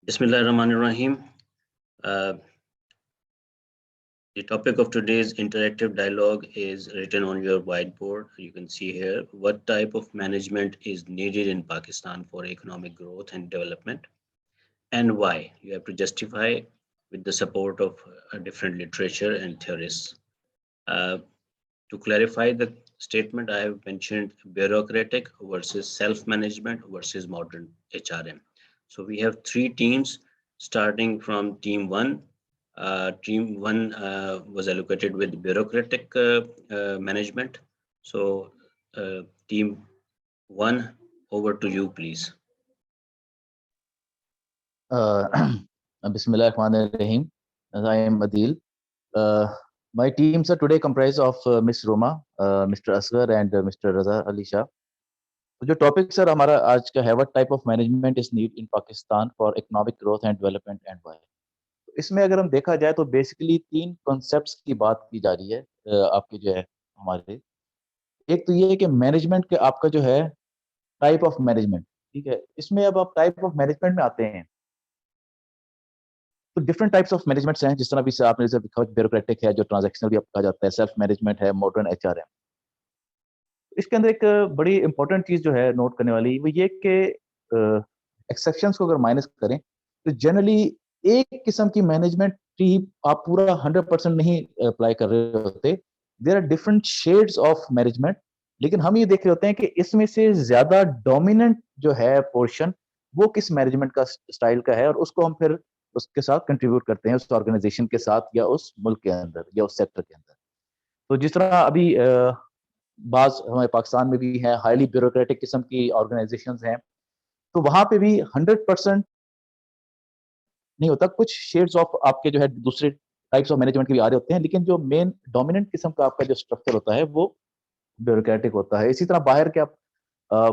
Bismillahirrahmanirrahim. Uh, the topic of today's interactive dialogue is written on your whiteboard. You can see here what type of management is needed in Pakistan for economic growth and development, and why. You have to justify with the support of different literature and theorists. Uh, to clarify the statement, I have mentioned bureaucratic versus self management versus modern HRM. So we have three teams starting from team one. Team one was allocated with bureaucratic management. So, team one, over to you, please. Bismillahirrahmanirrahim. I am Adil. My teams are today comprised of Miss Roma, Mr. Asghar and Mr. Raza Ali Shah. तो जो topic sir हमारा आज का है what type of management is need in Pakistan for economic growth and development and why. तो इसमें अगर हम देखा जाए तो बेसिकली तीन कॉन्सेप्ट्स की बात की जा रही है आपके जो है हमारे। एक तो ये है कि मैनेजमेंट के आपका जो है टाइप ऑफ मैनेजमेंट, ठीक है। इसमें अब आप टाइप ऑफ मैनेजमेंट में आते हैं तो डिफरेंट टाइप्स ऑफ मैनेजमेंट्स हैं, जिस तरह भी से आपने जैसे लिखा ब्यूरोक्रेटिक है, जो ट्रांजैक्शनल भी कहा जाता है, सेल्फ मैनेजमेंट है, मॉडर्न एचआरएम। इसके अंदर एक बड़ी इंपॉर्टेंट चीज जो है नोट करने वाली वो ये कि एक्सेप्शंस को अगर माइनस करें तो जनरली एक किस्म की मैनेजमेंट ही आप पूरा 100% नहीं अप्लाई कर रहे होते। There are different shades of management, लेकिन हम ये देख रहे होते हैं कि इसमें से ज्यादा डोमिनेंट जो है पोर्शन वो किस मैनेजमेंट का स्टाइल का है, और उसको हम फिर उसके साथ कंट्रीब्यूट करते हैं उस ऑर्गेनाइजेशन के साथ या उस मुल्क के अंदर या उस सेक्टर के अंदर। तो जिस तरह अभी बाज हमारे पाकिस्तान में भी है हाईली ब्यूरोक्रेटिक किस्म की ऑर्गेनाइजेशंस हैं, तो वहां पे भी 100% नहीं होता। कुछ शेड्स ऑफ आपके जो है दूसरे टाइप्स ऑफ मैनेजमेंट के भी आ रहे होते हैं, लेकिन जो मेन डोमिनेंट किस्म का आपका जो स्ट्रक्चर होता है वो ब्यूरोक्रेटिक होता है। इसी तरह बाहर के आप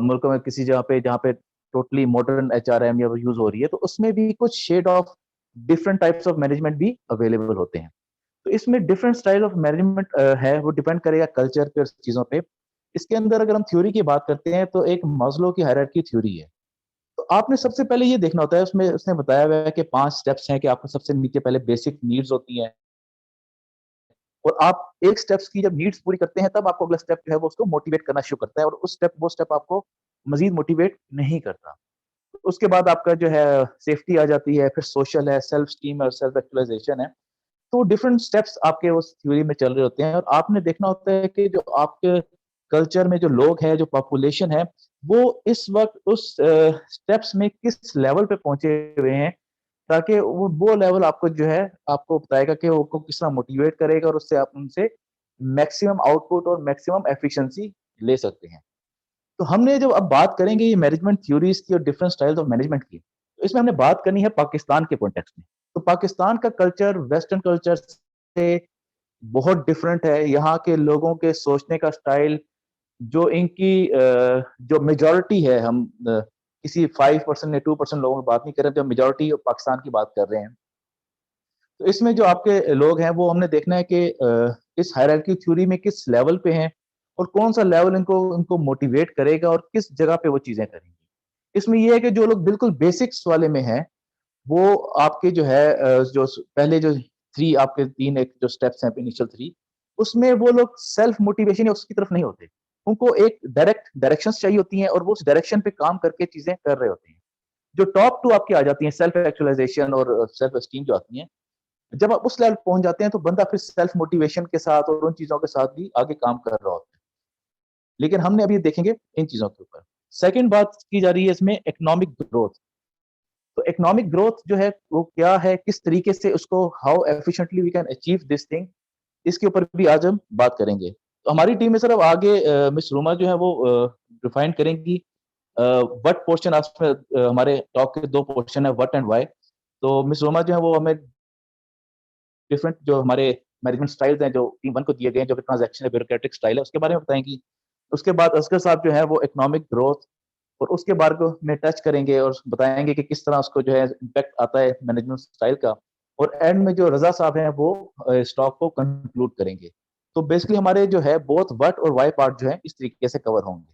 मुल्कों में किसी जगह पे जहाँ पे टोटली मॉडर्न एचआरएम या यूज हो रही है, तो उसमें भी कुछ shade of different types of management भी अवेलेबल होते हैं। तो इसमें डिफरेंट स्टाइल ऑफ मैनेजमेंट है, वो डिपेंड करेगा कल्चर पे और चीजों पे। इसके अंदर अगर हम थ्योरी की बात करते हैं तो एक मास्लो की हायरार्की थ्योरी है। तो आपने सबसे पहले ये देखना होता है, उसमें उसने बताया हुआ है कि 5 स्टेप्स हैं कि आपको सबसे नीचे पहले बेसिक नीड्स होती हैं, और आप एक स्टेप्स की जब नीड्स पूरी करते हैं तब आपको अगला स्टेप जो है वो उसको मोटिवेट करना शुरू करता है, और वो स्टेप आपको मजीद मोटिवेट नहीं करता। उसके बाद आपका जो है सेफ्टी आ जाती है, फिर सोशल है, सेल्फ स्टीम और सेल्फ एक्चुअलाइजेशन है। तो डिफरेंट स्टेप्स आपके उस थ्योरी में चल रहे होते हैं, और आपने देखना होता है कि जो आपके कल्चर में जो लोग हैं, जो पॉपुलेशन है, वो इस वक्त उस स्टेप्स में किस लेवल पे पहुंचे हुए हैं, ताकि वो लेवल आपको जो है आपको बताएगा कि वो किस तरह मोटिवेट करेगा, और उससे आप उनसे मैक्सिमम आउटपुट और मैक्सिमम एफिशिएंसी ले सकते हैं। तो हमने जब अब बात करेंगे ये मैनेजमेंट थ्योरीज की और डिफरेंट स्टाइल्स ऑफ मैनेजमेंट की, तो इसमें हमने बात करनी है पाकिस्तान के कॉन्टेक्स्ट में। तो पाकिस्तान का कल्चर वेस्टर्न कल्चर से बहुत डिफरेंट है। यहाँ के लोगों के सोचने का स्टाइल, जो इनकी जो मेजॉरिटी है, हम किसी 5% या 2% लोगों की बात नहीं कर रहे, जो मेजॉरिटी पाकिस्तान की बात कर रहे हैं। तो इसमें जो आपके लोग हैं वो हमने देखना है कि इस हायरार्की थ्योरी में किस लेवल पे हैं, और कौन सा लेवल इनको इनको मोटिवेट करेगा और किस जगह पे वो चीजें करेंगे। इसमें ये है कि जो लोग बिल्कुल बेसिक्स वाले में हैं, वो आपके जो है जो पहले जो थ्री आपके तीन एक जो स्टेप्स हैं इनिशियल थ्री, उसमें वो लोग सेल्फ मोटिवेशन या उसकी तरफ नहीं होते। उनको एक डायरेक्ट डायरेक्शंस चाहिए होती हैं, और वो उस डायरेक्शन पे काम करके चीजें कर रहे होते हैं। जो टॉप टू आपकी आ जाती हैं, सेल्फ एक्चुअलाइजेशन और सेल्फ एस्टीम जो आती हैं, जब आप उस लेवल पहुंच जाते हैं तो बंदा फिर सेल्फ मोटिवेशन के साथ और उन चीजों के साथ भी आगे काम कर रहा होता है। लेकिन हमने अभी देखेंगे इन चीजों के ऊपर। सेकंड बात की जा रही है इसमें इकोनॉमिक ग्रोथ। तो इकोनॉमिक ग्रोथ जो है वो क्या है, किस तरीके से उसको how efficiently we can achieve this thing, इसके ऊपर भी आज हम बात करेंगे। तो हमारी टीम में सर अब आगे मिस रूमा जो है वो डिफाइन करेंगी व्हाट पोर्शन आपने हमारे टॉक के दो पोर्शन है, व्हाट एंड व्हाई। तो मिस रोमा जो है वो हमें डिफरेंट जो हमारे मैनेजमेंट स्टाइल्स हैं जो टीम वन को दिए गए हैं, जो कि ट्रांजैक्शन ब्यूरोक्रेटिक स्टाइल है, उसके बारे में बताएंगी। उसके बाद असगर साहब जो है वो इकोनॉमिक ग्रोथ और उसके बारे में टच करेंगे और बताएंगे कि किस तरह उसको जो है इम्पैक्ट आता है मैनेजमेंट स्टाइल का। और एंड में जो रजा साहब हैं वो स्टॉक को कंक्लूड करेंगे। तो बेसिकली हमारे जो है बोथ व्हाट और वाई पार्ट जो है इस तरीके से कवर होंगे।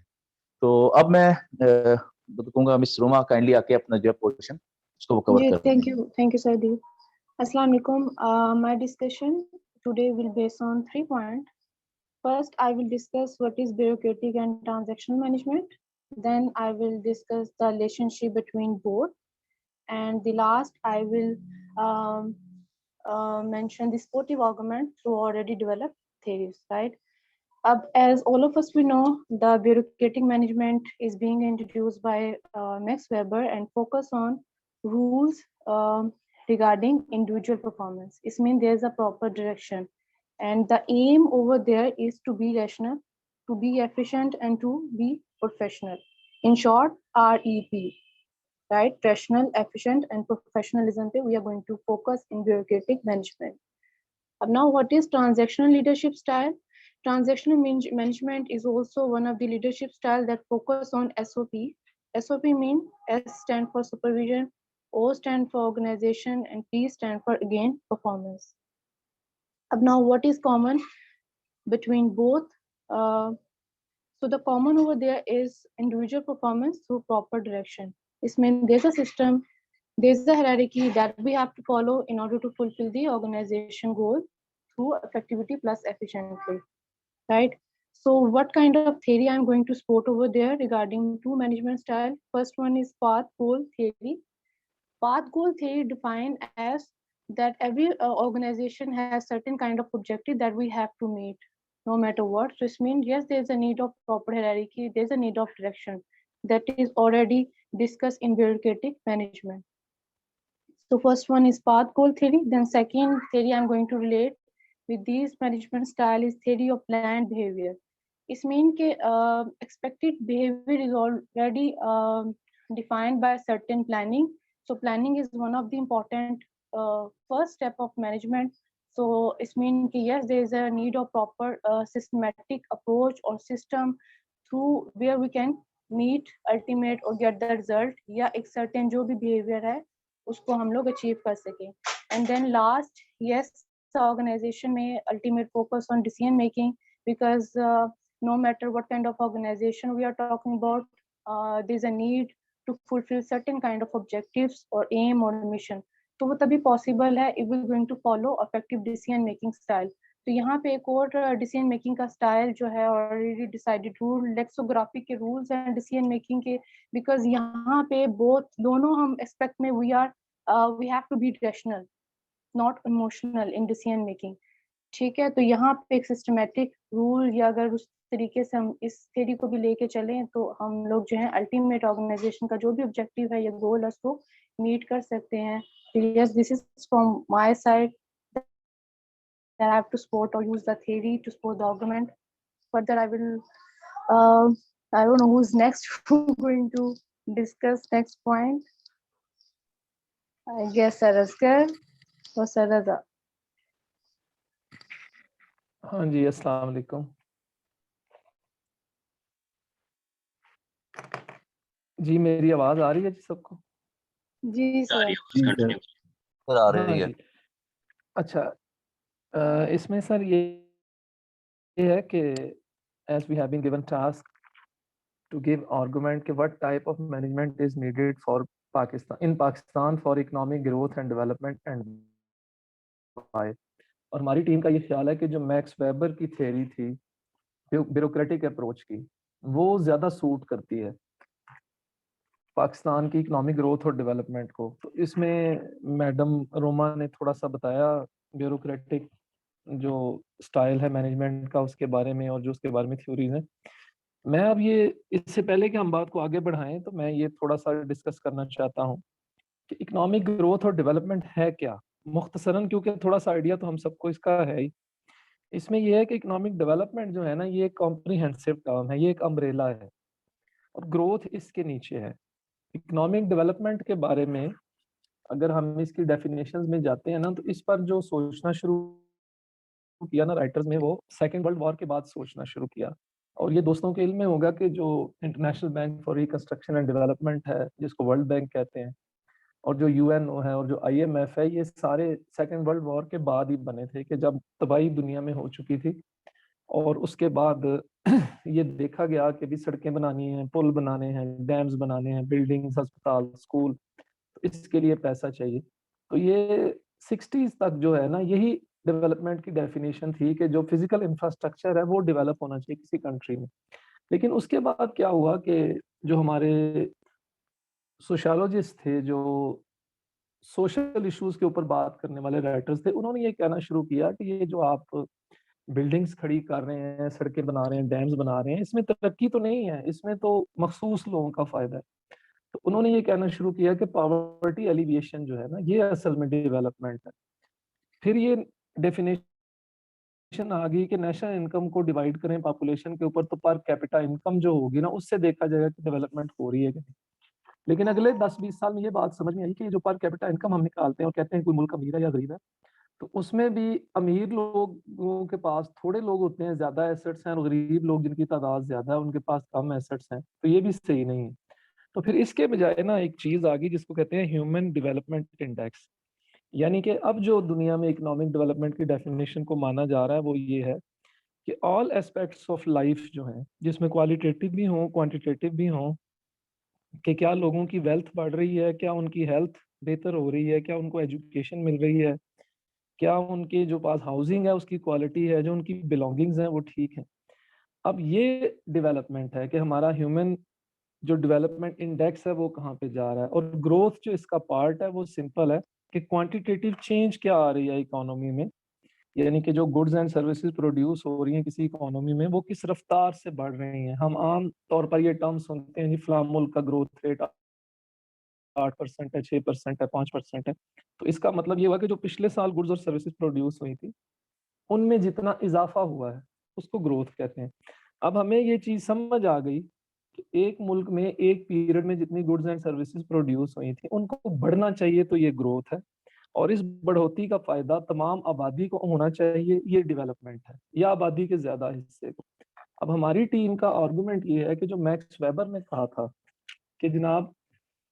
तो अब मैं कहूँगा मिस रोमा काइंडली आके अपना जो है पोर्शन उसको कवर जी, कर दें। thank you Sardeep. Assalamu alaikum. My discussion today will based on 3 points. First, I will discuss what is bureaucratic and transactional management. Then I will discuss the relationship between both. And the last, I will um, mention the supportive argument through already developed theories, right? As all of us we know, the bureaucratic management is being introduced by Max Weber and focus on rules regarding individual performance. It means there's a proper direction, and the aim over there is to be rational, to be efficient, and to be professional. In short, REP, right? Rational, efficient, and professionalism. We are going to focus in bureaucratic management. Now, what is transactional leadership style? Transactional management is also one of the leadership style that focus on SOP. SOP mean S stand for supervision, O stand for organization, and P stand for again performance. Now, what is common between both? So the common over there is individual performance through proper direction. This means there's a system, there's a hierarchy that we have to follow in order to fulfill the organization goal through effectivity plus efficiently, right? So what kind of theory I'm going to sport over there regarding two management style? First one is path goal theory. Path goal theory defined as that every organization has certain kind of objective that we have to meet no matter what. So it means yes, there's a need of proper hierarchy, there's a need of direction that is already discussed in bureaucratic management. So first one is path goal theory. Then second theory I'm going to relate with these management style is theory of planned behavior. It means that expected behavior is already defined by certain planning. So planning is one of the important first step of management. So it means yes, there is a need of proper systematic approach or system through where we can meet ultimate or get the result या एक certain जो भी behavior है उसको हम लोग achieve कर सकें. And then last, yes, organization may ultimate focus on decision making because no matter what kind of organization we are talking about, there's a need to fulfill certain kind of objectives or aim or mission. तो वो तभी possible है if we're going to follow effective decision making style. तो यहाँ पे एक और decision making का स्टाइल जो है ऑलरेडी डिसाइडेड रूल लेक्सोग्राफी के रूल्स हैं डिसीजन मेकिंग के बिकॉज यहाँ पे बोथ दोनों हम एस्पेक्ट में we have to be rational not emotional in decision making. ठीक है, तो यहाँ पे एक सिस्टमेटिक रूल या अगर उस तरीके से हम इस थ्योरी को भी लेके चलें तो हम लोग जो है अल्टीमेट ऑर्गेनाइजेशन का जो भी ऑब्जेक्टिव है या गोल है उसको मीट कर सकते हैं. Yes, this is from my side that I have to support or use the theory to support the argument. Further, I will, I don't know who's next who's going to discuss next point. I guess Saraskar or Sarada. हाँ जी, अस्सलाम वालेकुम. जी मेरी आवाज आ रही है जी सबको? जी sir. Sir आ रही है. अच्छा, इसमें सर ये है कि as we have been given task to give argument कि what type of management is needed for Pakistan for economic growth and development and why. और हमारी टीम का ये ख्याल है कि जो मैक्स वेबर की थ्योरी थी ब्यूरोक्रेटिक अप्रोच की वो ज्यादा सूट करती है पाकिस्तान की इकोनॉमिक ग्रोथ और डेवलपमेंट को. तो इसमें मैडम रोमा ने थोड़ा सा बताया ब्यूरोक्रेटिक जो स्टाइल है मैनेजमेंट का उसके बारे में और जो उसके बारे में थ्योरीज हैं. मैं अब ये इससे पहले कि हम बात को आगे बढ़ाएं तो मैं ये थोड़ा सा डिस्कस करना चाहता हूँ कि इकोनॉमिक ग्रोथ और डेवलपमेंट है क्या मुख्तसरन, क्योंकि थोड़ा सा आइडिया तो हम सबको इसका है ही. इसमें यह है कि इकोनॉमिक डेवलपमेंट जो है ना ये एक कॉम्प्रिहेंसिव टर्म है, ये एक अम्ब्रेला है और ग्रोथ इसके नीचे है. इकोनॉमिक डेवलपमेंट के बारे में अगर हम इसकी डेफिनेशंस में जाते हैं ना तो इस पर जो सोचना शुरू किया ना राइटर्स में वो सेकेंड वर्ल्ड वॉर के बाद सोचना शुरू किया. और ये दोस्तों के इल्म में होगा कि जो international bank for reconstruction and development है जिसको वर्ल्ड बैंक कहते हैं और जो यूएनओ है और जो आईएमएफ है ये सारे सेकेंड वर्ल्ड वॉर के बाद ही बने थे कि जब तबाही दुनिया में हो चुकी थी और उसके बाद ये देखा गया कि भी सड़कें बनानी हैं, पुल बनाने हैं, डैम्स बनाने हैं, बिल्डिंग्स, अस्पताल, स्कूल. तो इसके लिए पैसा चाहिए। तो ये 60s तक जो है ना, यही डेवलपमेंट की डेफिनेशन थी कि जो फिजिकल इंफ्रास्ट्रक्चर है वो डेवलप होना चाहिए किसी कंट्री में। लेकिन उसके बाद क्या हुआ कि जो हमारे सोशियोलॉजिस्ट थे, जो सोशल इश्यूज के ऊपर बात करने वाले राइटर्स थे, उन्होंने ये कहना शुरू किया कि ये जो आप बिल्डिंग्स खड़ी कर रहे हैं, सड़कें बना रहे हैं, डैम्स बना रहे हैं, इसमें तरक्की तो नहीं है, इसमें तो मखसूस लोगों का फायदा है। तो उन्होंने ये कहना शुरू किया कि पॉवर्टी एलिविएशन जो है ना, ये असल में डेवलपमेंट है। फिर ये डेफिनेशन आ गई कि नेशनल इनकम को डिवाइड करें पॉपुलेशन के ऊपर, तो पर कैपिटा इनकम जो होगी ना, उससे देखा जाएगा कि डेवलपमेंट हो रही है कि नहीं। लेकिन अगले 10-20 साल में ये बात समझ में आई कि जो पर कैपिटा इनकम हम निकालते हैं और कहते हैं कोई मुल्क अमीर है या गरीब है, तो उसमें भी अमीर लोगों के पास थोड़े लोग होते हैं, ज्यादा एसेट्स हैं, और गरीब लोग जिनकी तादाद ज्यादा है उनके पास कम एसेट्स हैं, तो ये भी सही नहीं है। तो फिर इसके बजाय ना एक चीज आ गई जिसको कहते हैं ह्यूमन डेवलपमेंट इंडेक्स। यानी कि अब जो दुनिया में इकोनॉमिक डेवलपमेंट की डेफिनेशन को माना जा रहा है वो ये है कि ऑल एस्पेक्ट्स ऑफ लाइफ जो है, जिसमें क्वालिटेटिव भी हो क्वांटिटेटिव भी हो, कि क्या लोगों की वेल्थ बढ़ रही है, क्या उनकी हेल्थ बेहतर हो रही है, क्या उनको एजुकेशन मिल रही है, क्या उनके जो पास हाउसिंग है उसकी क्वालिटी है, जो उनकी बिलोंगिंग्स हैं वो ठीक है। अब ये डेवलपमेंट है कि हमारा ह्यूमन जो डेवलपमेंट इंडेक्स है वो कहाँ पे जा रहा है। और ग्रोथ जो इसका पार्ट है वो सिंपल है कि क्वांटिटेटिव चेंज क्या आ रही है इकोनॉमी में, यानी कि जो गुड्स एंड सर्विसेज प्रोड्यूस हो रही हैं किसी इकोनॉमी में, वो किस रफ्तार से बढ़ रही हैं। हम आम तौर पर ये टर्म सुनते हैं जी, फलां मुल्क का ग्रोथ रेट 8% है, 6% है, 5% है। तो इसका मतलब ये हुआ कि जो पिछले साल गुड्स और सर्विसेज प्रोड्यूस हुई थी उनमें जितना इजाफा हुआ है उसको ग्रोथ कहते हैं। अब हमें ये चीज समझ आ गई कि एक मुल्क में एक पीरियड में जितनी गुड्स एंड सर्विसेज प्रोड्यूस हुई थी उनको बढ़ना चाहिए, तो ये ग्रोथ है। और इस बढ़ोतरी का फायदा तमाम आबादी को होना चाहिए, ये डेवलपमेंट है, या आबादी के ज्यादा हिस्से को। अब हमारी टीम का आर्गुमेंट ये है कि जो मैक्स वेबर ने कहा था कि जनाब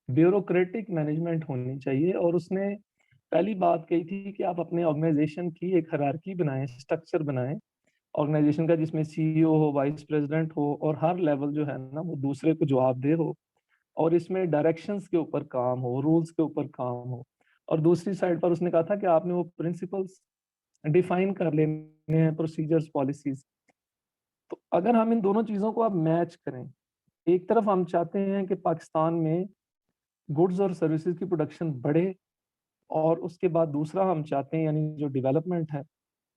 ब्यूरोक्रेटिक मैनेजमेंट होनी चाहिए, और उसने पहली बात कही थी कि आप अपने ऑर्गेनाइजेशन की एक हायरार्की बनाएं, स्ट्रक्चर बनाएं ऑर्गेनाइजेशन का, जिसमें सीईओ हो, वाइस प्रेसिडेंट हो, और हर लेवल जो है ना वो दूसरे को जवाबदेह हो, और इसमें डायरेक्शंस के ऊपर काम हो, रूल्स के ऊपर काम हो। और दूसरी साइड पर उसने कहा था कि आपने वो प्रिंसिपल्स डिफाइन कर लेने हैं, प्रोसीजर्स, पॉलिसीज। तो अगर हम इन दोनों चीजों को अब मैच करें, एक तरफ हम चाहते हैं कि पाकिस्तान में गुड्स और सर्विसेज की प्रोडक्शन बढ़े, और उसके बाद दूसरा हम चाहते हैं यानी जो डेवलपमेंट है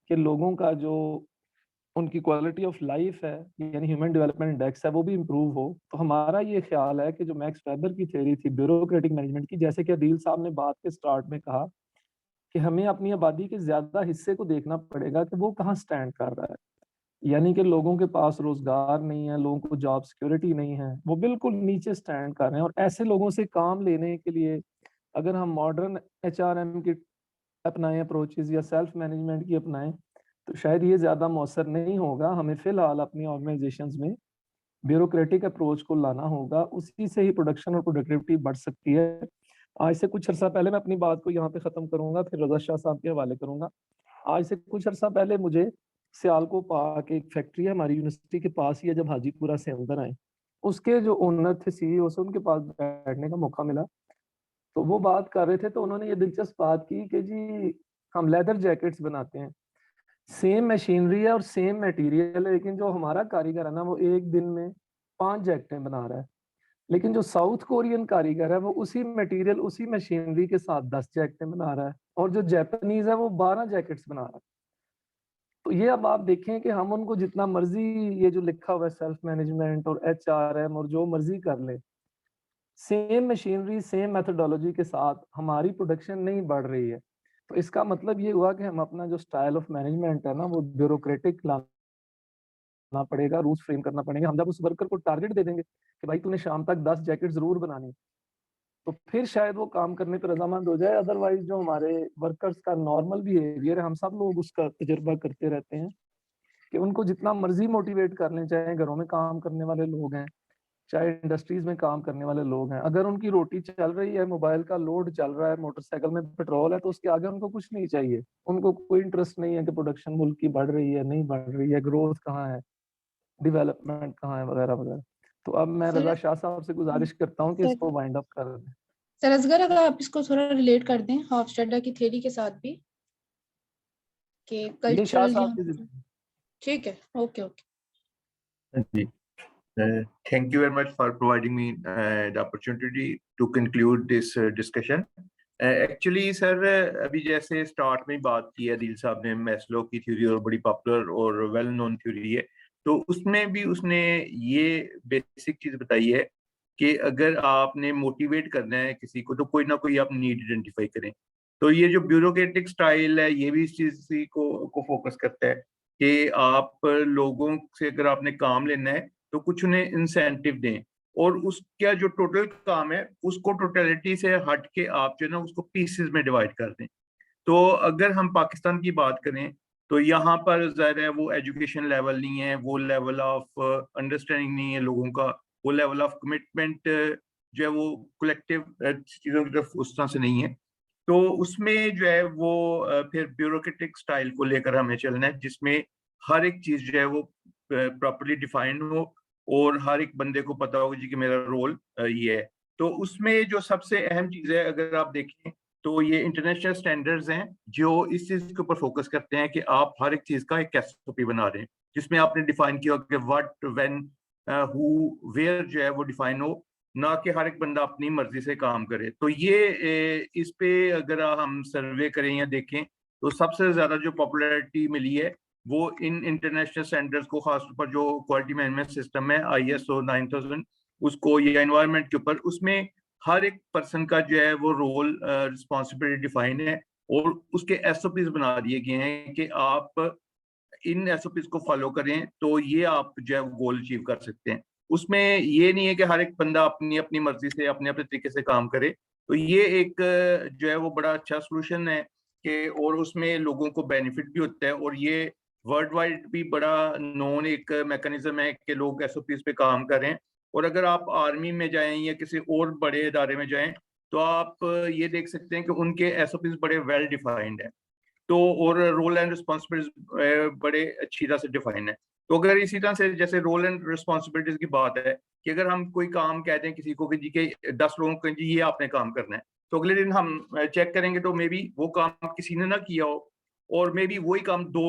कि लोगों का जो उनकी क्वालिटी ऑफ लाइफ है यानी ह्यूमन डेवलपमेंट इंडेक्स है वो भी इम्प्रूव हो। तो हमारा ये ख्याल है कि जो मैक्स वेबर की थ्योरी थी ब्यूरोक्रेटिक मैनेजमेंट की, जैसे कि अदील साहब ने बात के स्टार्ट में कहा कि हमें अपनी आबादी के ज्यादा हिस्से को देखना पड़ेगा कि वो कहाँ स्टैंड कर रहा है। यानी कि लोगों के पास रोजगार नहीं है, लोगों को जॉब सिक्योरिटी नहीं है, वो बिल्कुल नीचे स्टैंड कर रहे हैं। और ऐसे लोगों से काम लेने के लिए अगर हम मॉडर्न एचआरएम की अपनाएं अप्रोचेज या सेल्फ मैनेजमेंट की अपनाएं, तो शायद ये ज्यादा मौसर नहीं होगा। हमें फिलहाल अपनी ऑर्गेनाइजेशंस में ब्यूरोक्रेटिक अप्रोच को लाना होगा, उसी से ही प्रोडक्शन और प्रोडक्टिविटी बढ़ सकती है। आज से कुछ अर्सा पहले, मैं अपनी बात को यहाँ पे खत्म करूंगा, फिर रजा शाह साहब के हवाले करूंगा। आज से कुछ अर्सा पहले मुझे सियालकोट पाक एक फैक्ट्री है हमारी यूनिवर्सिटी के पास ही है, जब हाजीपुरा से अंदर आए, उसके जो ओनर थे, सीईओ से उनके पास बैठने का मौका मिला। तो वो बात कर रहे थे, तो उन्होंने ये दिलचस्प बात की कि जी हम लेदर जैकेट्स बनाते हैं, सेम मशीनरी है और सेम मटेरियल है, लेकिन जो हमारा कारीगर है ना वो एक दिन में 5 जैकेटें बना रहा है। लेकिन जो साउथ कोरियन कारीगर है वो उसी मटेरियल उसी मशीनरी के साथ 10 जैकेटें बना रहा है, और जो जापानीज है वो 12 जैकेट्स बना रहा है। तो ये अब आप देखें कि हम उनको जितना मर्जी ये जो लिखा हुआ है सेल्फ मैनेजमेंट और एचआरएम और जो मर्जी कर ले, सेम मशीनरी सेम मेथोडोलॉजी के साथ हमारी प्रोडक्शन नहीं बढ़ रही है। तो इसका मतलब ये हुआ कि हम अपना जो स्टाइल ऑफ मैनेजमेंट है ना वो ब्यूरोक्रेटिक लाना पड़ेगा, रूल्स फ्रेम करना पड़ेगा। हम जब उस वर्कर को टारगेट दे देंगे कि भाई तूने शाम तक 10 जैकेट जरूर बनानी, तो फिर शायद वो काम करने पर रजामंद हो जाए। अदरवाइज जो हमारे वर्कर्स का नॉर्मल बिहेवियर है, हम सब लोग उसका तजुर्बा करते रहते हैं कि उनको जितना मर्जी मोटिवेट कर लें, चाहे घरों में काम करने वाले लोग हैं, चाहे इंडस्ट्रीज में काम करने वाले लोग हैं, अगर उनकी रोटी चल रही है, मोबाइल का लोड चल रहा है, मोटरसाइकिल में पेट्रोल है, तो उसके आगे उनको कुछ नहीं चाहिए। उनको कोई इंटरेस्ट नहीं है कि प्रोडक्शन मुल्क की बढ़ रही है नहीं बढ़ रही है, ग्रोथ कहाँ है, डेवलपमेंट कहाँ है, वगैरह वगैरह। तो अब मैं सर रजा शाह साहब से गुजारिश करता हूँ कि सर इसको वाइंड अप कर दें। सर असगर अगर आप इसको थोड़ा रिलेट कर दें हॉफस्टाडर की थ्योरी के साथ भी कि ये शाह कल्चरल साहब की ठीक है, ओके जी, thank you very much for providing me the opportunity to conclude this discussion. Actually sir अभी जैसे स्टार्ट में बात की है दिल साहब ने मैस्लो की थ्योरी और बड़ी पॉपुलर और वेल नोन थ्योरी है, तो उसमें भी उसने ये बेसिक चीज बताई है कि अगर आपने मोटिवेट करना है किसी को तो कोई ना कोई आप नीड आइडेंटिफाई करें। तो ये जो ब्यूरोक्रेटिक स्टाइल है ये भी इस चीज को फोकस करता है कि आप लोगों से अगर आपने काम लेना है तो कुछ उन्हें इंसेंटिव दें और उसका जो टोटल काम है उसको टोटलिटी से हट के आप जो है ना उसको पीसेस में डिवाइड कर दें। तो अगर हम पाकिस्तान की बात करें तो यहाँ पर ज़ाहिर है वो एजुकेशन लेवल नहीं है, वो लेवल ऑफ अंडरस्टैंडिंग नहीं है लोगों का, वो लेवल ऑफ कमिटमेंट जो है वो कलेक्टिव चीज़ों की तरफ उस तरह से नहीं है। तो उसमें जो है वो फिर ब्यूरोक्रेटिक स्टाइल को लेकर हमें चलना है जिसमें हर एक चीज़ जो है वो प्रॉपरली डिफाइंड हो और हर एक बंदे को पता होगा जी कि मेरा रोल ये है। तो उसमें जो सबसे अहम चीज़ है अगर आप देखें तो ये इंटरनेशनल स्टैंडर्ड्स हैं जो इस चीज़ के ऊपर फोकस करते हैं कि आप हर एक चीज़ का एक एसओपी बना रहे हैं जिसमें आपने डिफाइन किया कि व्हाट व्हेन हु वेयर जो है वो डिफाइन हो, ना कि हर एक बंदा अपनी मर्जी से काम करे। तो ये इस पे अगर हम सर्वे करें या देखें तो सबसे ज्यादा जो पॉपुलैरिटी मिली है वो इन इंटरनेशनल स्टैंडर्ड्स को, खासतौर पर जो क्वालिटी मैनेजमेंट सिस्टम है ISO 9000 उसको या एनवायरनमेंट के ऊपर, उसमें हर एक पर्सन का जो है वो रोल रिस्पॉन्सिबिलिटी डिफाइन है और उसके एसओपीज बना दिए गए हैं कि आप इन एसओपीज को फॉलो करें तो ये आप जो है गोल अचीव कर सकते हैं। उसमें ये नहीं है कि हर एक बंदा अपनी अपनी मर्जी से अपने अपने तरीके से काम करे। तो ये एक जो है वो बड़ा अच्छा सोल्यूशन है कि और उसमें लोगों को बेनिफिट भी होता है और ये वर्ल्ड वाइड भी बड़ा नोन एक मैकेनिज्म है कि लोग एसओपीज पे काम करें। और अगर आप आर्मी में जाएं या किसी और बड़े इदारे में जाएं तो आप ये देख सकते हैं कि उनके एसओपीज बड़े वेल डिफाइंड है। तो और रोल एंड रिस्पॉन्सिबिलिटीज बड़े अच्छी तरह से डिफाइन है। तो अगर इसी तरह से जैसे रोल एंड रिस्पॉन्सिबिलिटीज की बात है कि अगर हम कोई काम कहते हैं किसी को कि जी के 10 लोगों को जी ये आपने काम करना है, तो अगले दिन हम चेक करेंगे तो मे बी वो काम किसी ने ना किया हो और मे बी वही काम दो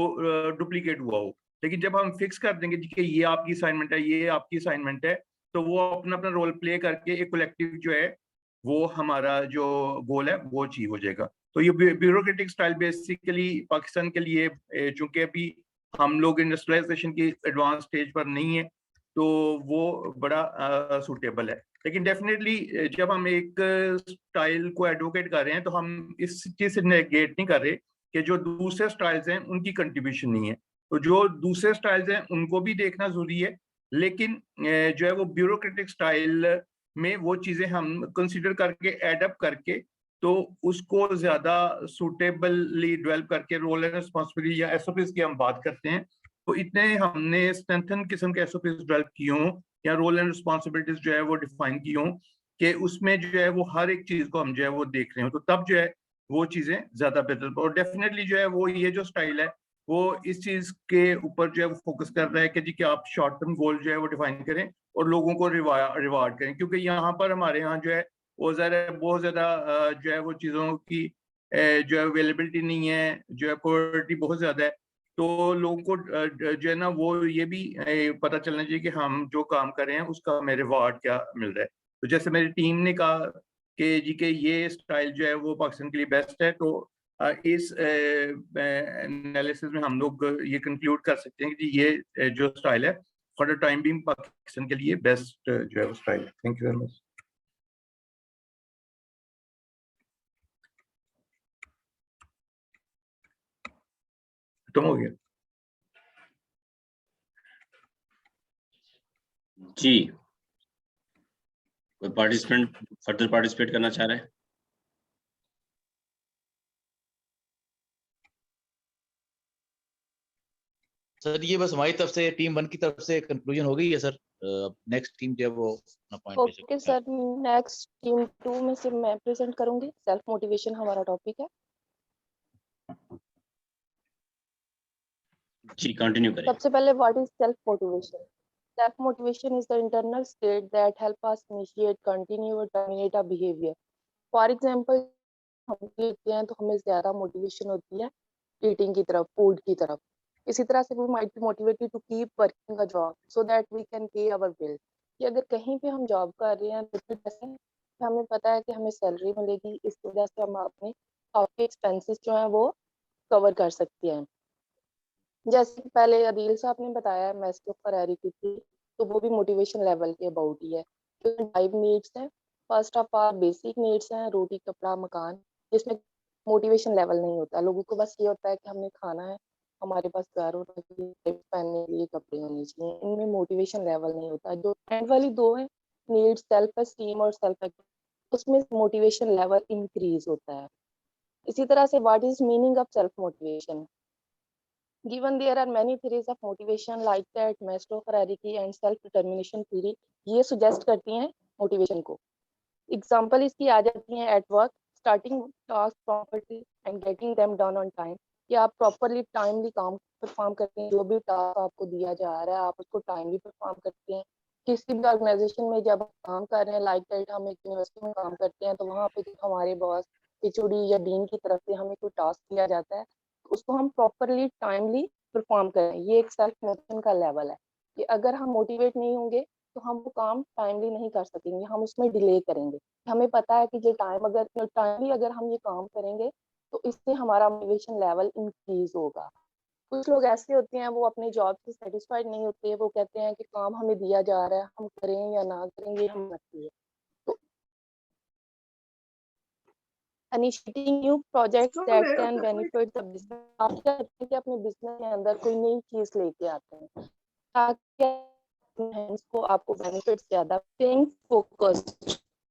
डुप्लीकेट हुआ हो। लेकिन जब हम फिक्स कर देंगे जी कि ये आपकी असाइनमेंट है, ये आपकी असाइनमेंट है, तो वो अपना अपना रोल प्ले करके एक कलेक्टिव जो है वो हमारा जो गोल है वो अचीव हो जाएगा। तो ये ब्यूरोक्रेटिक स्टाइल बेसिकली पाकिस्तान के लिए चूंकि अभी हम लोग इंडस्ट्रियलाइजेशन की एडवांस स्टेज पर नहीं है तो वो बड़ा सूटेबल है। लेकिन डेफिनेटली जब हम एक स्टाइल को एडवोकेट कर रहे हैं तो हम इस चीज से नेगेट नहीं कर रहे कि जो दूसरे स्टाइल्स हैं उनकी कंट्रीब्यूशन नहीं है। तो जो दूसरे स्टाइल्स हैं उनको भी देखना जरूरी है, लेकिन जो है वो ब्यूरोक्रेटिक स्टाइल में वो चीजें हम कंसिडर करके एडअप करके तो उसको ज्यादा सुटेबली डेवलप करके रोल एंड रिस्पॉन्सिबिलिटी या एसओपीज की हम बात करते हैं तो इतने हमने स्ट्रेंथन किस्म के एसओपीज डेवलप किए हों या रोल एंड रिस्पॉन्सिबिलिटीज जो है वो डिफाइन की हों कि उसमें जो है वो हर एक चीज को हम जो है वो देख रहे हो, तो तब जो है वो चीजें ज्यादा बेहतर। और डेफिनेटली जो है वो ये जो स्टाइल है वो इस चीज के ऊपर जो है वो फोकस कर रहा है कि जी कि आप शॉर्ट टर्म गोल जो है वो डिफाइन करें और लोगों को रिवार्ड करें, क्योंकि यहाँ पर हमारे यहाँ जो है वो बहुत ज्यादा जो है वो चीज़ों की जो है अवेलेबिलिटी नहीं है, जो है पॉवर्टी बहुत ज्यादा है। तो लोगों को जो है ना वो ये भी पता चलना चाहिए कि हम जो काम कर रहे हैं उसका हमें रिवार्ड क्या मिल रहा है। तो जैसे मेरी टीम ने कहा कि जी के ये स्टाइल जो है वो पाकिस्तान के लिए बेस्ट है, तो इस एनालिसिस में हम लोग ये कंक्लूड कर सकते हैं कि ये जो स्टाइल है for the time being Pakistan के लिए बेस्ट जो है वो स्टाइल है। Thank you very much. खत्म हो गया जी? कोई पार्टिसिपेंट फर्दर पार्टिसिपेट करना चाह रहे हैं? सर ये बस हमारी तरफ से टीम 1 की तरफ से कंक्लूजन हो गई है सर। नेक्स्ट टीम जो है वो अपना पॉइंट ले सकती ओके सर, नेक्स्ट टीम 2 में से मैं प्रेजेंट करूंगी। सेल्फ मोटिवेशन हमारा टॉपिक है। जी कंटिन्यू करें। सबसे पहले what is self motivation? Self motivation is the internal state that help us initiate, continue और terminate a behaviour for example हम लेते हैं तो हमें ज्यादा मोटिवेशन होती है ईटिंग की तरफ, फूड की तरफ। इसी तरह से we might be motivated to keep working a job so that we can pay our bill. कि अगर कहीं पे हम जॉब कर रहे हैं तो जैसे हमें पता है कि हमें सैलरी मिलेगी, इस वजह से हम अपने काफी एक्सपेंसेस जो है वो कवर कर सकते हैं। जैसे कि पहले अदील साहब ने बताया मैस्लो फरारी की थी, तो वो भी मोटिवेशन लेवल के अबाउट ही है। तो 5 नीड्स हैं। First of all basic needs हैं, रोटी कपड़ा मकान, जिसमें मोटिवेशन लेवल नहीं होता। लोगों को बस ये होता है कि हमने खाना है, हमारे पास पैरों पहनने के लिए कपड़े होने चाहिए, इनमें मोटिवेशन लेवल नहीं होता। जो एंड वाली दो है नीड्स, सेल्फ एस्टीम और सेल्फ, उसमें मोटिवेशन लेवल इंक्रीज होता है। इसी तरह से what is meaning of self motivation? Given there are many theories of motivation like that Maslow, Hierarchy and self determination theory, ये suggest करती हैं motivation को। एग्जाम्पल इसकी आ जाती हैं at work, starting task properly and getting them done on time. कि आप properly timely काम परफॉर्म करते हैं, जो भी टास्क आपको दिया जा रहा है आप उसको टाइमली परफॉर्म करते हैं। किसी भी ऑर्गेनाइजेशन में जब आप काम कर रहे हैं, लाइक दैट हम एक यूनिवर्सिटी में काम करते हैं, तो वहाँ पे हमारे बॉस, एचओडी या डीन की तरफ से हमें कोई टास्क दिया जाता है, उसको हम प्रॉपरली टाइमली परफॉर्म करें। ये एक सेल्फ मोटिवेशन का लेवल है कि अगर हम मोटिवेट नहीं होंगे तो हम वो काम टाइमली नहीं कर सकेंगे, हम उसमें डिले करेंगे। हमें पता है कि जो टाइमली अगर हम ये काम करेंगे तो इससे हमारा मोटिवेशन लेवल इंक्रीज होगा। कुछ लोग ऐसे होते हैं वो अपने जॉब से सेटिस्फाइड नहीं होते, वो कहते हैं कि काम हमें दिया जा रहा है, हम करें या ना करें ये हम करती है। तो initiating new projects that can benefit the business, आप क्या करते हैं कि अपने बिजनेस के अंदर कोई नई चीज लेके आते हैं ताकि को आपको बेनिफिट ज्यादा। फोकस,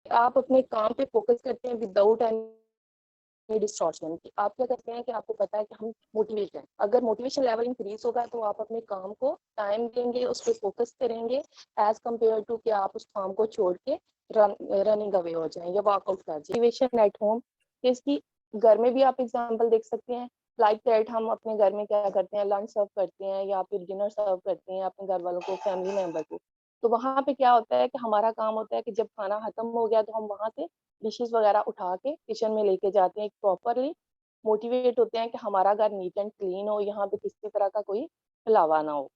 आप अपने काम पे फोकस करते हैं विदाउट एनी डिस्टॉर्शन। आप क्या करते हैं कि आपको पता है कि हम मोटिवेट हैं, अगर मोटिवेशन लेवल इंक्रीज होगा तो आप अपने काम को टाइम देंगे, उस पर फोकस करेंगे एज कम्पेयर टू कि आप उस काम को छोड़ के रनिंग अवे हो जाए या वर्कआउट कर जाए। मोटिवेशन एट होम, इसकी घर में भी आप एग्जाम्पल देख सकते हैं। लाइक दैट हम अपने घर में क्या करते हैं, लंच सर्व करते हैं या फिर डिनर सर्व करते हैं अपने घर वालों को, फैमिली मेंबर को। तो वहां पे क्या होता है कि हमारा काम होता है कि जब खाना खत्म हो गया तो हम वहां से डिशेस वगैरह उठा के किचन में लेके जाते हैं, प्रॉपरली मोटिवेट होते हैं कि हमारा घर नीट एंड क्लीन हो, यहाँ पे किसी तरह का कोई फैलावा ना हो।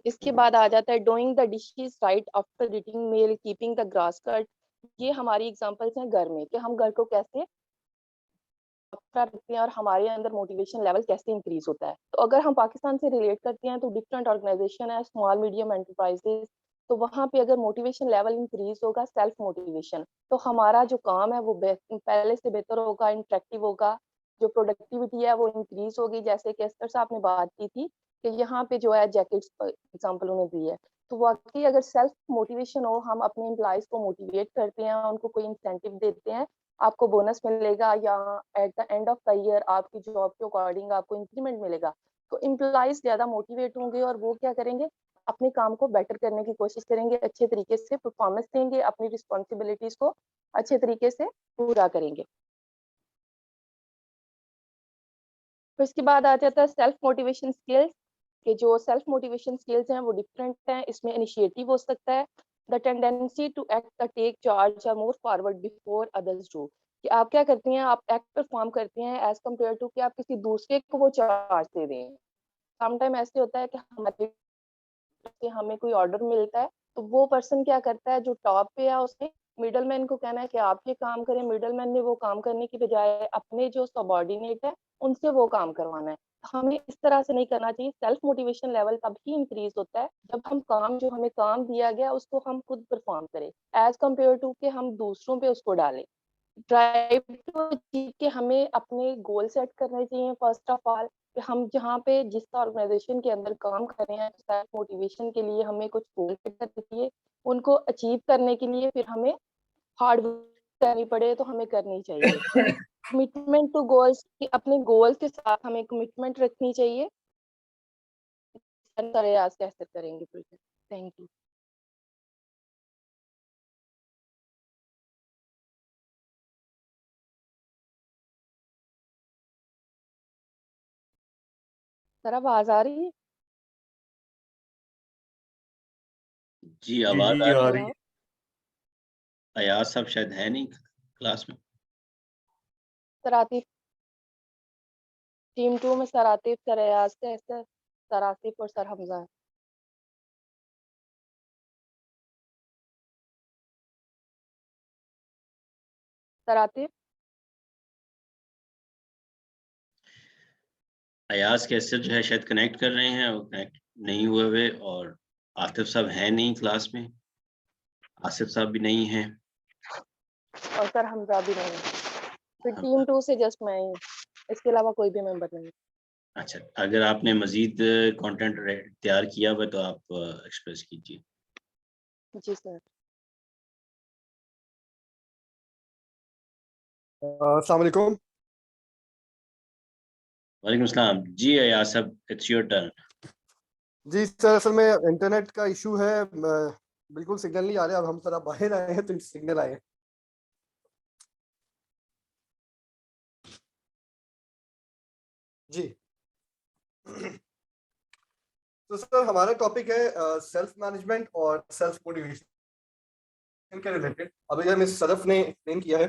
इसके बाद आ जाता है doing the dishes right after eating meal, keeping the grass cut. ये हमारी एग्जांपल्स हैं घर में कि हम घर को कैसे रखते हैं और हमारे अंदर मोटिवेशन लेवल कैसे इंक्रीज होता है। तो अगर हम पाकिस्तान से रिलेट करते हैं तो डिफरेंट ऑर्गेनाइजेशन है, स्मॉल मीडियम एंटरप्राइजेस, तो वहाँ पे अगर मोटिवेशन लेवल इंक्रीज होगा, सेल्फ मोटिवेशन, तो हमारा जो काम है वो पहले से बेहतर होगा, इंटरेक्टिव होगा, जो प्रोडक्टिविटी है वो इंक्रीज होगी। जैसे कि अस्तर साहब ने बात की थी कि यहाँ पे जो है जैकेट्स एग्जाम्पल उन्हें दी है, तो वाकई अगर सेल्फ मोटिवेशन हो, हम अपने एम्प्लॉयज को मोटिवेट करते हैं, उनको कोई इंसेंटिव देते हैं, आपको बोनस मिलेगा या at the end of the year आपकी जॉब के अकॉर्डिंग आपको इंक्रीमेंट मिलेगा, तो एम्प्लॉयज ज्यादा मोटिवेट होंगे और वो क्या करेंगे, अपने काम को बेटर करने की कोशिश करेंगे, अच्छे तरीके से परफॉर्मेंस देंगे, अपनी रिस्पॉन्सिबिलिटीज को अच्छे तरीके से पूरा करेंगे। फिर इसके बाद आ जाता है सेल्फ मोटिवेशन स्किल्स, कि जो सेल्फ मोटिवेशन स्किल्स हैं वो डिफरेंट हैं। इसमें इनिशिएटिव हो सकता है, the tendency to act, the take charge, या move forward before others do, कि आप क्या करती हैं, आप एक्ट परफॉर्म करती हैं एज कम्पेयर टू कि आप किसी दूसरे को वो चार्ज दे दें। समटाइम ऐसे होता है कि हमें कोई ऑर्डर मिलता है तो वो पर्सन क्या करता है जो टॉप पे है, उसने मिडल मैन को कहना है कि आप ये काम करें, मिडल मैन ने वो काम करने की बजाय अपने जो सबॉर्डिनेट है उनसे वो काम करवाना है। हमें इस तरह से नहीं करना चाहिए। सेल्फ मोटिवेशन लेवल तभी इंक्रीज होता है जब हम काम, जो हमें काम दिया गया उसको हम खुद परफॉर्म करें एज कम्पेयर टू के हम दूसरों पे उसको डालें। ड्राइव टू अचीव के हमें अपने गोल सेट करने चाहिए फर्स्ट ऑफ ऑल, कि हम जहाँ पे जिस ऑर्गेनाइजेशन के अंदर काम कर रहे हैं, सेल्फ मोटिवेशन के लिए हमें कुछ गोल सेट करने चाहिए, उनको अचीव करने के लिए फिर हमें हार्ड वर्क करनी पड़े तो हमें करनी चाहिए। कमिटमेंट टू गोल्स, कि अपने गोल्स के साथ हमें कमिटमेंट रखनी चाहिए। प्रयास कैसे करेंगे फिर? Thank you. सर आवाज आ रही है? जी आवाज आ जी आ रही है। रही है। अयाज साहब शायद है नहीं। क्लास में? सर आतिफ, टीम 2 में सर आतिफ, सर अयाज है, सर आसिफ और सर हमजा है। सर आतिफ, अयाज कैसे जो है शायद कनेक्ट कर रहे हैं, वो कनेक्ट नहीं हुए और आतिफ साहब हैं नहीं क्लास में, आसिफ साहब भी नहीं हैं। और सर हमजा भी नहीं है। फिर टीम 2 से जस्ट मैं ही हूँ, इसके अलावा कोई भी मेंबर नहीं है। अच्छा, अगर आपने मजीद कंटेंट तैयार किया हुआ तो आप एक्सप्रेस कीजिए। जी सर। अस्सलाम वालेकुम। वालेकुम सलाम जी, अयाज साहब इट्स योर टर्न। जी सर, असल में इंटरनेट का इशू है, बिल्कुल सिग्नल नहीं आ रहा। अब हम सर बाहर आए हैं तो सिग्नल आए हैं। जी तो सर हमारा टॉपिक है सेल्फ मैनेजमेंट और सेल्फ मोटिवेशन के रिलेटेड। अभी हमें सदफ ने एक्सप्लेन किया है।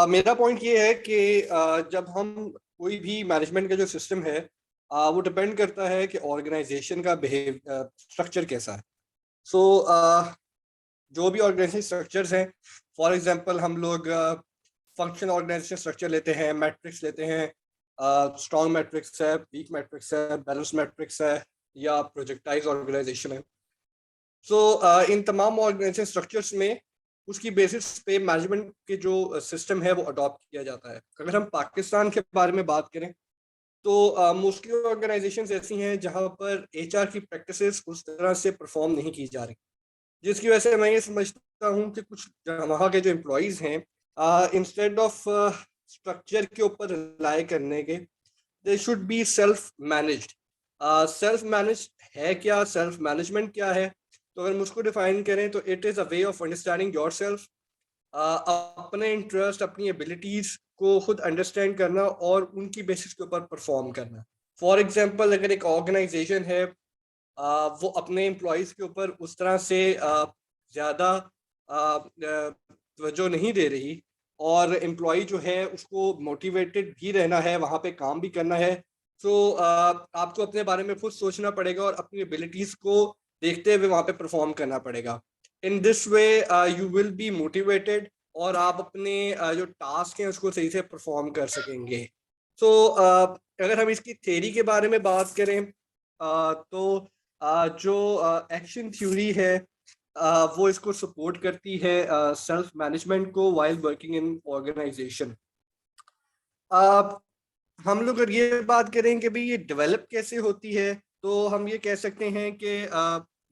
मेरा पॉइंट ये है कि जब हम कोई भी मैनेजमेंट का जो सिस्टम है वो डिपेंड करता है कि ऑर्गेनाइजेशन का स्ट्रक्चर कैसा है। सो जो भी ऑर्गेनाइजेशन स्ट्रक्चर्स हैं, फॉर एग्जांपल हम लोग फंक्शन ऑर्गेनाइजेशन स्ट्रक्चर लेते हैं, मैट्रिक्स लेते हैं, स्ट्रॉन्ग मैट्रिक्स है, वीक मैट्रिक्स है, बैलेंस मैट्रिक्स है, या प्रोजेक्टाइज ऑर्गेनाइजेशन है। सो इन तमाम ऑर्गेनाइजेशन स्ट्रक्चर्स में उसकी बेसिस पे मैनेजमेंट के जो सिस्टम है वो अडॉप्ट किया जाता है। अगर हम पाकिस्तान के बारे में बात करें तो मोस्टली ऑर्गेनाइजेशंस ऐसी हैं जहां पर एचआर की प्रैक्टिसेस उस तरह से परफॉर्म नहीं की जा रही, जिसकी वजह से मैं ये समझता हूँ कि कुछ वहाँ के जो एम्प्लॉयज़ हैं, इंस्टेड ऑफ स्ट्रक्चर के ऊपर रिलाई करने के, they should be self managed. Self manage है क्या, सेल्फ मैनेजमेंट क्या है? तो अगर हम उसको डिफाइन करें तो it is a way of understanding your self, अपने इंटरेस्ट, अपनी एबिलिटीज़ को खुद अंडरस्टैंड करना और उनकी बेसिस के ऊपर परफॉर्म करना। फॉर एग्जांपल, अगर एक ऑर्गेनाइजेशन है वो अपने एम्प्लॉयज़ के ऊपर उस तरह से ज़्यादा तवज्जो नहीं दे रही और एम्प्लॉय जो है उसको मोटिवेटेड भी रहना है, वहाँ पे काम भी करना है, तो आपको अपने बारे में खुद सोचना पड़ेगा और अपनी एबिलिटीज़ को देखते हुए वहाँ पे परफॉर्म करना पड़ेगा। In this way you will be motivated और आप अपने जो टास्क हैं उसको सही से परफॉर्म कर सकेंगे। तो अगर हम इसकी थ्योरी के बारे में बात करें तो जो एक्शन थ्योरी है वो इसको सपोर्ट करती है सेल्फ मैनेजमेंट को वाइल वर्किंग इन ऑर्गेनाइजेशन। हम लोग अगर ये बात करें कि भाई ये डेवलप कैसे होती है, तो हम ये कह सकते हैं कि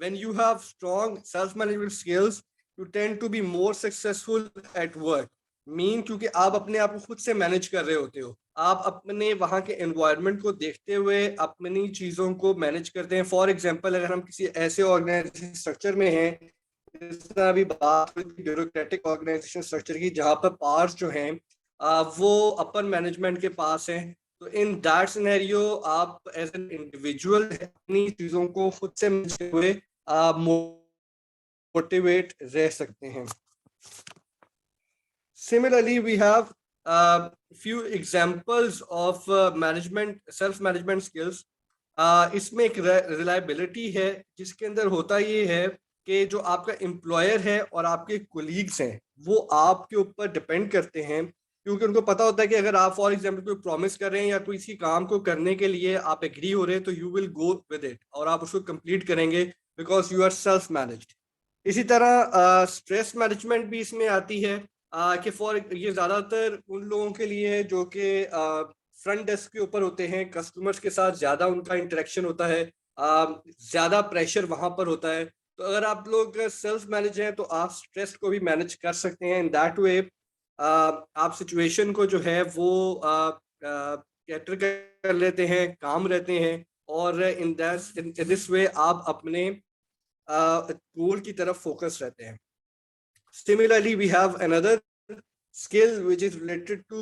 when you have strong self management skills you tend to be more successful at work. Mean क्योंकि आप अपने आप को खुद से मैनेज कर रहे होते हो, आप अपने वहाँ के एनवायरनमेंट को देखते हुए अपनी चीज़ों को मैनेज करते हैं। फॉर एग्जांपल, अगर हम किसी ऐसे ऑर्गेनाइजेशन स्ट्रक्चर में हैं, जिस तरह अभी बात हुई थी ब्यूरोक्रेटिक ऑर्गेनाइजेशन स्ट्रक्चर की, जहाँ पर पावर्स जो हैं वो अपर मैनेजमेंट के पास हैं, तो इन दैट सिनेरियो आप एज एन इंडिविजुअल अपनी चीज़ों को खुद से मैनेज करते हुए मोटिवेट रह सकते हैं। Similarly, we have few examples of self-management skills. इसमें एक रिलायबिलिटी है जिसके अंदर होता ये है कि जो आपका एम्प्लॉयर है और आपके कोलीग्स हैं वो आपके ऊपर डिपेंड करते हैं, क्योंकि उनको पता होता है कि अगर आप फॉर एग्जांपल कोई प्रॉमिस कर रहे हैं या कोई किसी काम को करने के लिए आप एग्री हो रहे हैं तो you will go with it और आप उसको कंप्लीट करेंगे because you are self managed. इसी तरह स्ट्रेस मैनेजमेंट भी इसमें आती है कि फॉर ये ज़्यादातर उन लोगों के लिए है जो कि फ्रंट डेस्क के ऊपर होते हैं, कस्टमर्स के साथ ज़्यादा उनका इंटरेक्शन होता है, ज़्यादा प्रेशर वहाँ पर होता है। तो अगर आप लोग सेल्फ मैनेज हैं तो आप स्ट्रेस को भी मैनेज कर सकते हैं। इन दैट वे आप सिचुएशन को जो है वो कैटर कर लेते हैं, काम रहते हैं और इन दिस वे आप अपने गोल की तरफ फोकस रहते हैं। Similarly, we have another skill which is related to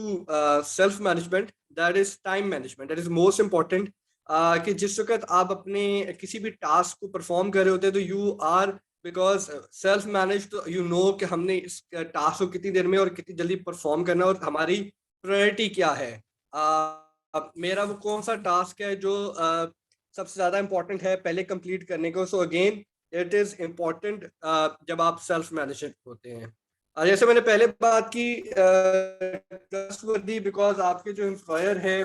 self-management, that is time management. That is most important. कि जिस वक्त आप अपने किसी भी टास्क को परफॉर्म कर रहे होते हैं तो you are because self manage तो यू नो कि हमने इस टास्क को कितनी देर में और कितनी जल्दी परफॉर्म करना है और हमारी प्रायोरिटी क्या है। अब मेरा वो कौन सा टास्क है जो सबसे ज़्यादा इम्पोर्टेंट है पहले कंप्लीट करने को। So again it is important जब आप सेल्फ मैनेजर होते हैं। जैसे मैंने पहले बात की ट्रस्टवर्दी, बिकॉज आपके जो एम्प्लॉयर है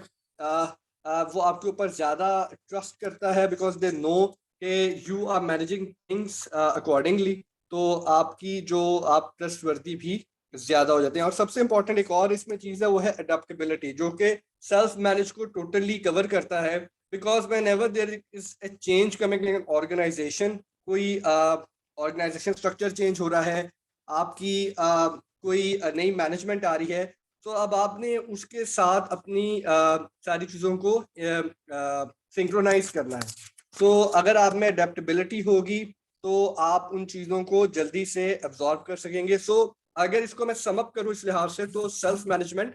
वो आपके ऊपर ज़्यादा ट्रस्ट करता है बिकॉज दे नो कि you are managing things accordingly, तो आपकी जो आप ट्रस्टवर्दी भी ज़्यादा हो जाते हैं। और सबसे इंपॉर्टेंट एक और इसमें चीज़ है वो है अडेप्टेबिलिटी, जो कि सेल्फ मैनेज को टोटली कवर करता है। Because whenever there is a change coming in organisation, कोई ऑर्गेनाइजेशन स्ट्रक्चर चेंज हो रहा है, आपकी कोई नई मैनेजमेंट आ रही है, तो अब आपने उसके साथ अपनी सारी चीज़ों को सिंक्रोनाइज करना है। तो अगर आप में अडेप्टेबिलिटी होगी तो आप उन चीज़ों को जल्दी से एब्जॉर्ब कर सकेंगे। सो अगर इसको मैं समअप करूँ इस लिहाज से, तो self management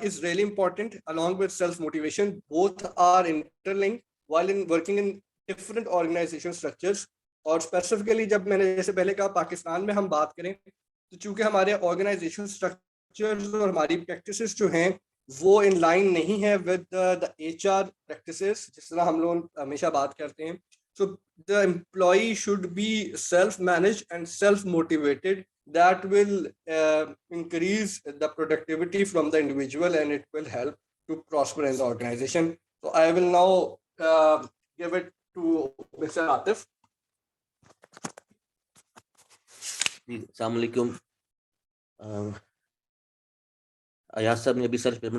is really important along with self motivation. Both are interlinked while in working in different organization structures. और स्पेसिफिकली जब मैंने जैसे पहले कहा पाकिस्तान में हम बात करें तो चूंकि हमारे ऑर्गेनाइजेशन स्ट्रक्चर्स और हमारी प्रैक्टिसेस जो हैं वो इन लाइन नहीं है विद द HR प्रैक्टिसेस, जिस तरह हम लोग हमेशा बात करते हैं। So the employee should be self manage and self motivated. That will increase the productivity from the individual and it will help to prosper in the organization. So I will now give it to Mr. Atif. जी, अस्सलाम वालेकुम। अयाज साहब ने अभी self